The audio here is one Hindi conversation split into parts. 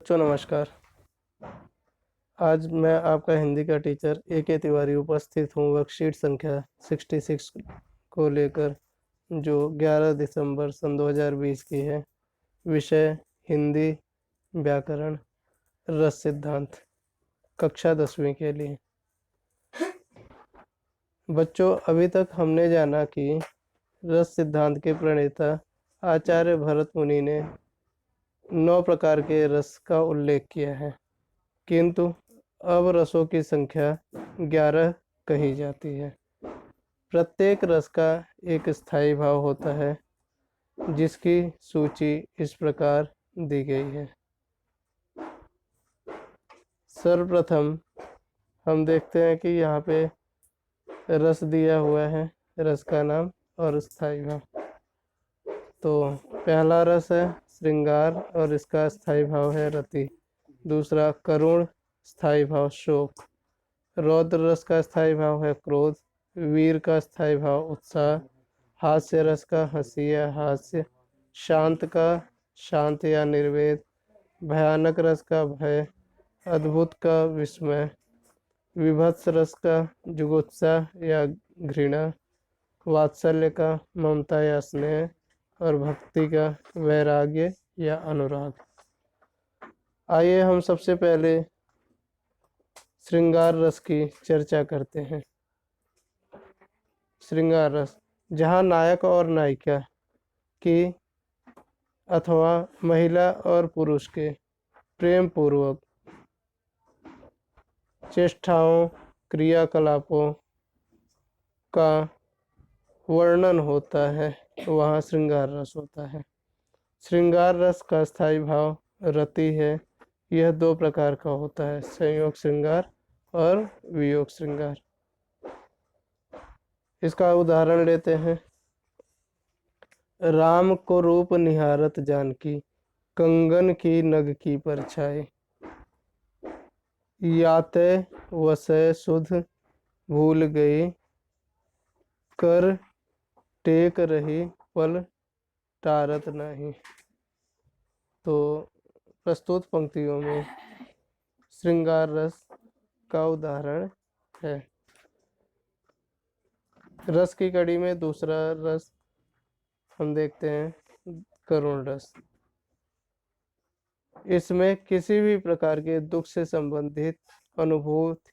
बच्चों नमस्कार। आज मैं आपका हिंदी का टीचर A.K. तिवारी उपस्थित हूँ वर्कशीट संख्या 66 को लेकर, जो 11 दिसंबर सन 2020 की है। विषय हिंदी व्याकरण रस सिद्धांत, कक्षा 10वीं के लिए। बच्चों, अभी तक हमने जाना कि रस सिद्धांत के प्रणेता आचार्य भरत मुनि ने 9 प्रकार के रस का उल्लेख किया है, किंतु अब रसों की संख्या 11 कही जाती है। प्रत्येक रस का एक स्थायी भाव होता है, जिसकी सूची इस प्रकार दी गई है। सर्वप्रथम हम देखते हैं कि यहाँ पे रस दिया हुआ है, रस का नाम और स्थायी भाव। तो पहला रस है श्रृंगार और इसका स्थायी भाव है रति। दूसरा करुण, स्थायी भाव शोक। रौद्र रस का स्थायी भाव है क्रोध। वीर का स्थायी भाव उत्साह। हास्य रस का हंसी या हास्य। शांत का शांत या निर्वेद। भयानक रस का भय। अद्भुत का विस्मय। विभत्स रस का जुगुप्सा या घृणा। वात्सल्य का ममता या स्नेह। और भक्ति का वैराग्य या अनुराग। आइए हम सबसे पहले श्रृंगार रस की चर्चा करते हैं। श्रृंगार रस, जहाँ नायक और नायिका की अथवा महिला और पुरुष के प्रेम पूर्वक चेष्टाओं क्रियाकलापों का वर्णन होता है, वहाँ श्रृंगार रस होता है। श्रृंगार रस का स्थायी भाव रति है। यह 2 प्रकार का होता है, संयोग श्रृंगार और वियोग श्रृंगार। इसका उदाहरण लेते हैं। राम को रूप निहारत जानकी, कंगन की नग की परछाई। याते वसै सुध भूल गई, कर टेक रही पल टारत नहीं। तो प्रस्तुत पंक्तियों में श्रृंगार रस का उदाहरण है। रस की कड़ी में दूसरा रस हम देखते हैं, करुण रस। इसमें किसी भी प्रकार के दुख से संबंधित अनुभूति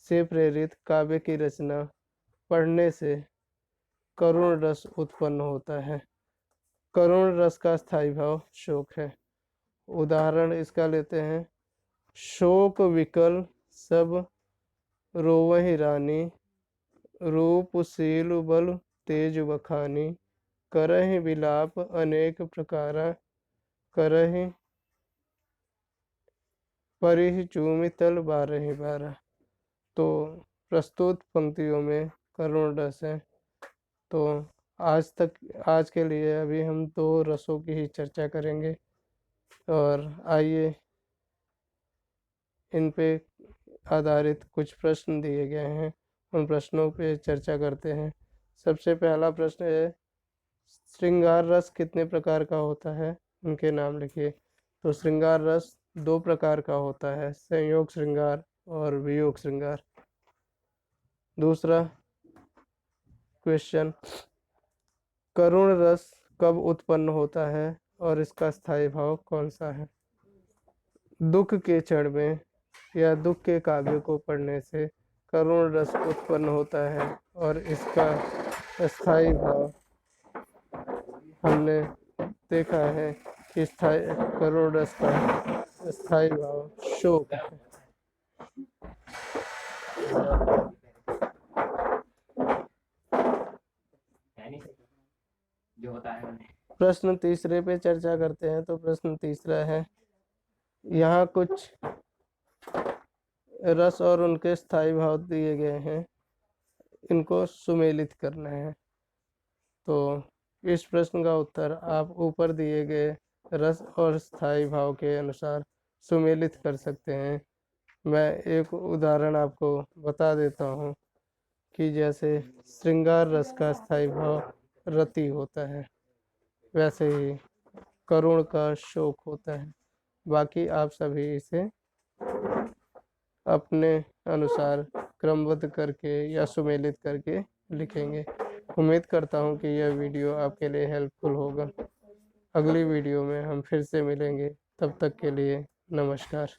से प्रेरित काव्य की रचना पढ़ने से करुण रस उत्पन्न होता है। करुण रस का स्थायी भाव शोक है। उदाहरण इसका लेते हैं। शोक विकल सब रोवहि रानी, रूपशील बल तेज बखानी। करहि विलाप अनेक प्रकारा, करहि परिहि चूमि तल बारहि बारा। तो प्रस्तुत पंक्तियों में करुण रस है। तो आज के लिए अभी हम 2 रसों की ही चर्चा करेंगे, और आइए इन पे आधारित कुछ प्रश्न दिए गए हैं, उन प्रश्नों पे चर्चा करते हैं। सबसे पहला प्रश्न है, श्रृंगार रस कितने प्रकार का होता है, उनके नाम लिखिए। तो श्रृंगार रस 2 प्रकार का होता है, संयोग श्रृंगार और वियोग श्रृंगार। दूसरा क्वेश्चन, करुण रस कब उत्पन्न होता है और इसका स्थायी भाव कौन सा है? दुख के क्षण में या दुख के काव्य को पढ़ने से करुण रस उत्पन्न होता है, और इसका स्थायी भाव हमने देखा है कि करुण रस का स्थायी भाव शोक है। प्रश्न तीसरे पे चर्चा करते हैं। तो प्रश्न तीसरा है, यहाँ कुछ रस और उनके स्थायी भाव दिए गए हैं, इनको सुमेलित करना है। तो इस प्रश्न का उत्तर आप ऊपर दिए गए रस और स्थायी भाव के अनुसार सुमेलित कर सकते हैं। मैं एक उदाहरण आपको बता देता हूँ कि जैसे श्रृंगार रस का स्थायी भाव रति होता है, वैसे ही करुण का शोक होता है। बाकी आप सभी इसे अपने अनुसार क्रमबद्ध करके या सुमेलित करके लिखेंगे। उम्मीद करता हूँ कि यह वीडियो आपके लिए हेल्पफुल होगा। अगली वीडियो में हम फिर से मिलेंगे, तब तक के लिए नमस्कार।